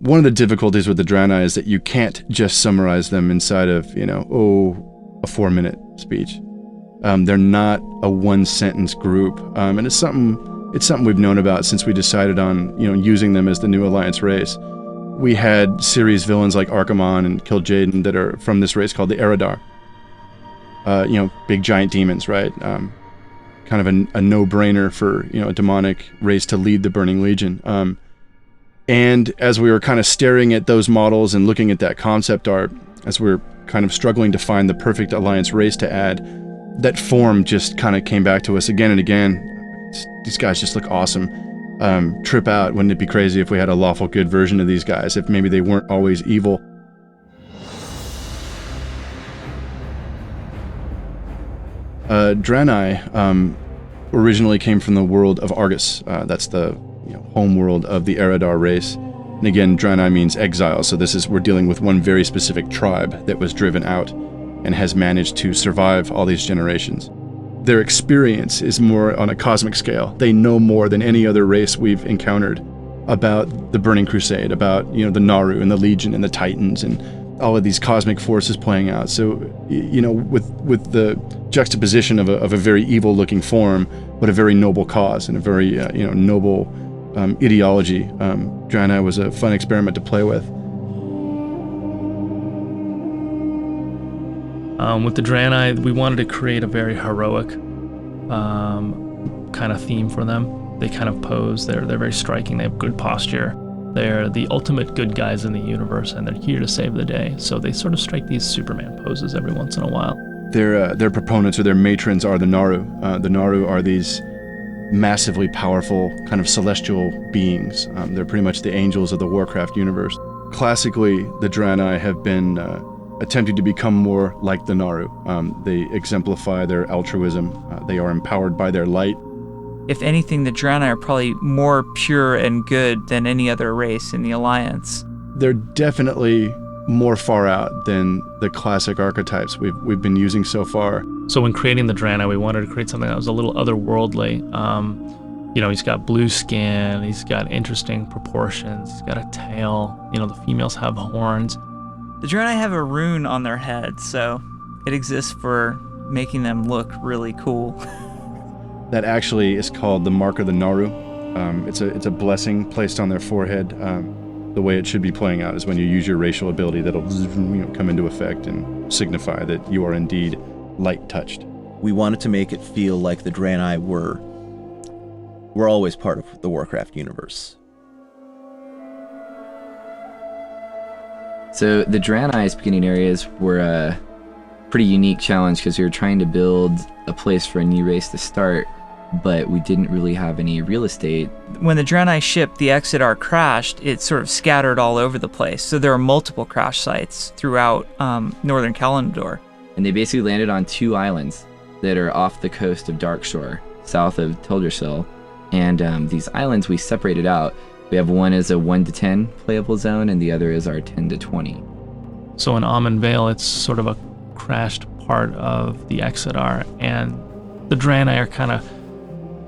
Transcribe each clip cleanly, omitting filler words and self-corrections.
One of the difficulties with the Draenei is that you can't just summarize them inside of, a 4-minute speech. They're not a one-sentence group, and it's something we've known about since we decided on, using them as the new Alliance race. We had series villains like Archimon and Kil'jaeden that are from this race called the Exodar. Big giant demons, right? Kind of a no-brainer for, a demonic race to lead the Burning Legion. And as we were kind of staring at those models and looking at that concept art, as we were kind of struggling to find the perfect Alliance race to add, that form just kind of came back to us again and again. These guys just look awesome. Trip out, wouldn't it be crazy if we had a lawful good version of these guys, if maybe they weren't always evil? Draenei originally came from the world of Argus. That's the home world of the Exodar race. And again, Draenei means exile, so we're dealing with one very specific tribe that was driven out and has managed to survive all these generations. Their experience is more on a cosmic scale. They know more than any other race we've encountered about the Burning Crusade, about the Naru and the Legion and the Titans and all of these cosmic forces playing out. So, with the juxtaposition of a very evil-looking form, but a very noble cause and a very noble ideology, Draenei was a fun experiment to play with. With the Draenei, we wanted to create a very heroic kind of theme for them. They kind of pose. They're very striking. They have good posture. They're the ultimate good guys in the universe, and they're here to save the day. So they sort of strike these Superman poses every once in a while. Their proponents or their matrons are the Naru. The Naru are these massively powerful kind of celestial beings. They're pretty much the angels of the Warcraft universe. Classically, the Draenei have been attempting to become more like the Naru. They exemplify their altruism. They are empowered by their light. If anything, the Draenei are probably more pure and good than any other race in the Alliance. They're definitely more far out than the classic archetypes we've been using so far. So when creating the Draenei, we wanted to create something that was a little otherworldly. He's got blue skin, he's got interesting proportions, he's got a tail, the females have horns. The Draenei have a rune on their head, so it exists for making them look really cool. That actually is called the Mark of the Naru. It's a blessing placed on their forehead. The way it should be playing out is when you use your racial ability, that'll come into effect and signify that you are indeed light-touched. We wanted to make it feel like the Draenei were always part of the Warcraft universe. So the Draenei's beginning areas were a pretty unique challenge because we were trying to build a place for a new race to start, but we didn't really have any real estate. When the Draenei ship, the Exodar, crashed, it sort of scattered all over the place. So there are multiple crash sites throughout northern Kalimdor. And they basically landed on 2 islands that are off the coast of Darkshore, south of Teldrassil. And these islands we separated out. We have one as a 1 to 10 playable zone, and the other is our 10 to 20. So in Amon Vale, it's sort of a crashed part of the Exodar, and the Draenei are kind of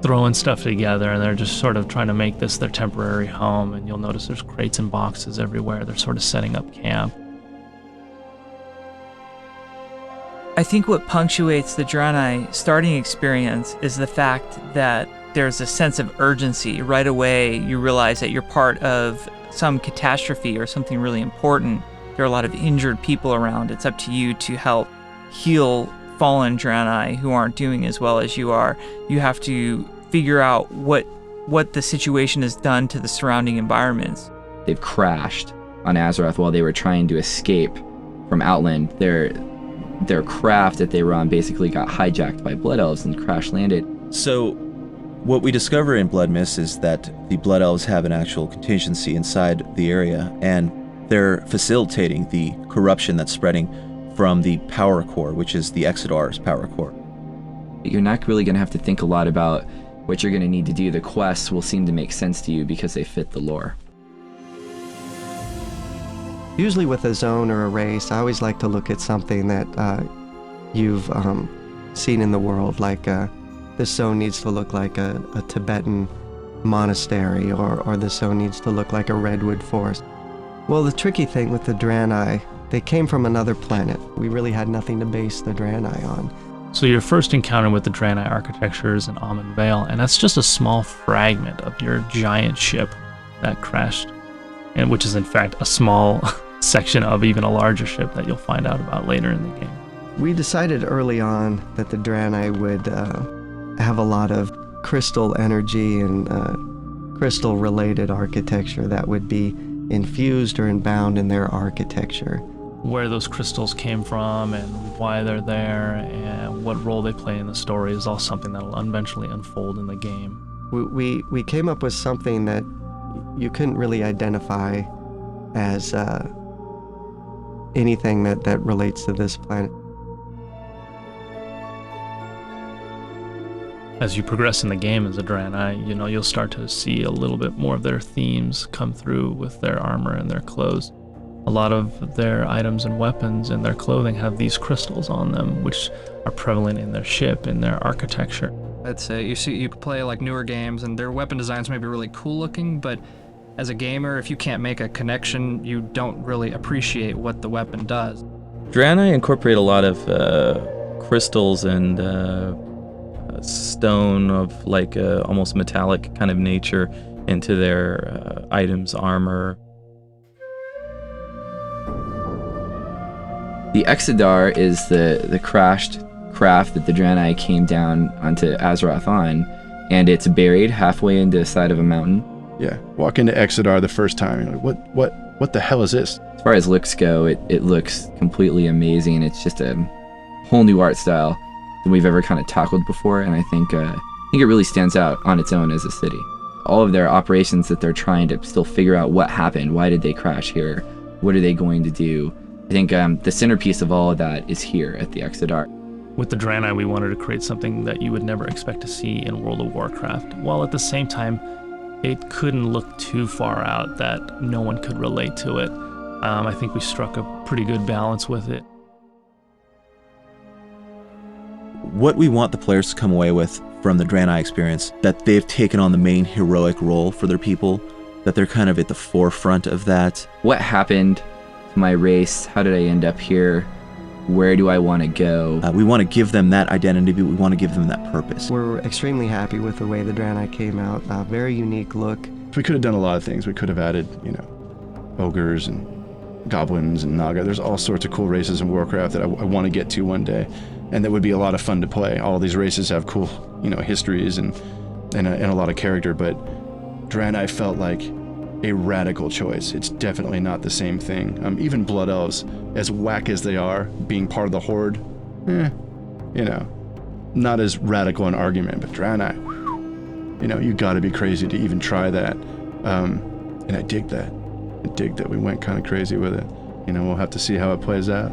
throwing stuff together, and they're just sort of trying to make this their temporary home. And you'll notice there's crates and boxes everywhere. They're sort of setting up camp. I think what punctuates the Draenei starting experience is the fact that there's a sense of urgency. Right away, you realize that you're part of some catastrophe or something really important. There are a lot of injured people around. It's up to you to help heal fallen Draenei who aren't doing as well as you are. You have to figure out what the situation has done to the surrounding environments. They've crashed on Azeroth while they were trying to escape from Outland. Their craft that they were on basically got hijacked by Blood Elves and crash landed. So what we discover in Blood Mist is that the Blood Elves have an actual contingency inside the area, and they're facilitating the corruption that's spreading from the power core, which is the Exodar's power core. You're not really going to have to think a lot about what you're going to need to do. The quests will seem to make sense to you because they fit the lore. Usually with a zone or a race, I always like to look at something that you've seen in the world, like this zone needs to look like a Tibetan monastery, or this zone needs to look like a redwood forest. Well, the tricky thing with the Draenei, they came from another planet. We really had nothing to base the Draenei on. So your first encounter with the Draenei architecture is in Almond Vale, and that's just a small fragment of your giant ship that crashed, and which is in fact a small section of even a larger ship that you'll find out about later in the game. We decided early on that the Draenei would have a lot of crystal energy and crystal-related architecture that would be infused or inbound in their architecture. Where those crystals came from and why they're there and what role they play in the story is all something that will eventually unfold in the game. We came up with something that you couldn't really identify as anything that relates to this planet. As you progress in the game as a Draenei, you'll start to see a little bit more of their themes come through with their armor and their clothes. A lot of their items and weapons and their clothing have these crystals on them, which are prevalent in their ship and their architecture. I'd say you play like newer games and their weapon designs may be really cool looking, but as a gamer, if you can't make a connection, you don't really appreciate what the weapon does. Draenei incorporate a lot of crystals and stone of like almost metallic kind of nature into their items, armor. The Exodar is the crashed craft that the Draenei came down onto Azeroth on, and it's buried halfway into the side of a mountain. Yeah, walk into Exodar the first time, you're like, what the hell is this? As far as looks go, it looks completely amazing. It's just a whole new art style than we've ever kind of tackled before, and I think it really stands out on its own as a city. All of their operations that they're trying to still figure out what happened, why did they crash here, what are they going to do? I think the centerpiece of all of that is here at the Exodar. With the Draenei, we wanted to create something that you would never expect to see in World of Warcraft, while at the same time, it couldn't look too far out that no one could relate to it. I think we struck a pretty good balance with it. What we want the players to come away with from the Draenei experience, that they've taken on the main heroic role for their people, that they're kind of at the forefront of that. What happened to my race? How did I end up here? Where do I want to go? We want to give them that identity, but we want to give them that purpose. We're extremely happy with the way the Draenei came out. Very unique look. We could have done a lot of things. We could have added, ogres and goblins and naga. There's all sorts of cool races in Warcraft that I want to get to one day, and that would be a lot of fun to play. All these races have cool, histories and a lot of character, but Draenei felt like a radical choice. It's definitely not the same thing. Even Blood Elves, as whack as they are, being part of the Horde, not as radical an argument, but Draenei, you gotta be crazy to even try that. And I dig that. We went kind of crazy with it. We'll have to see how it plays out.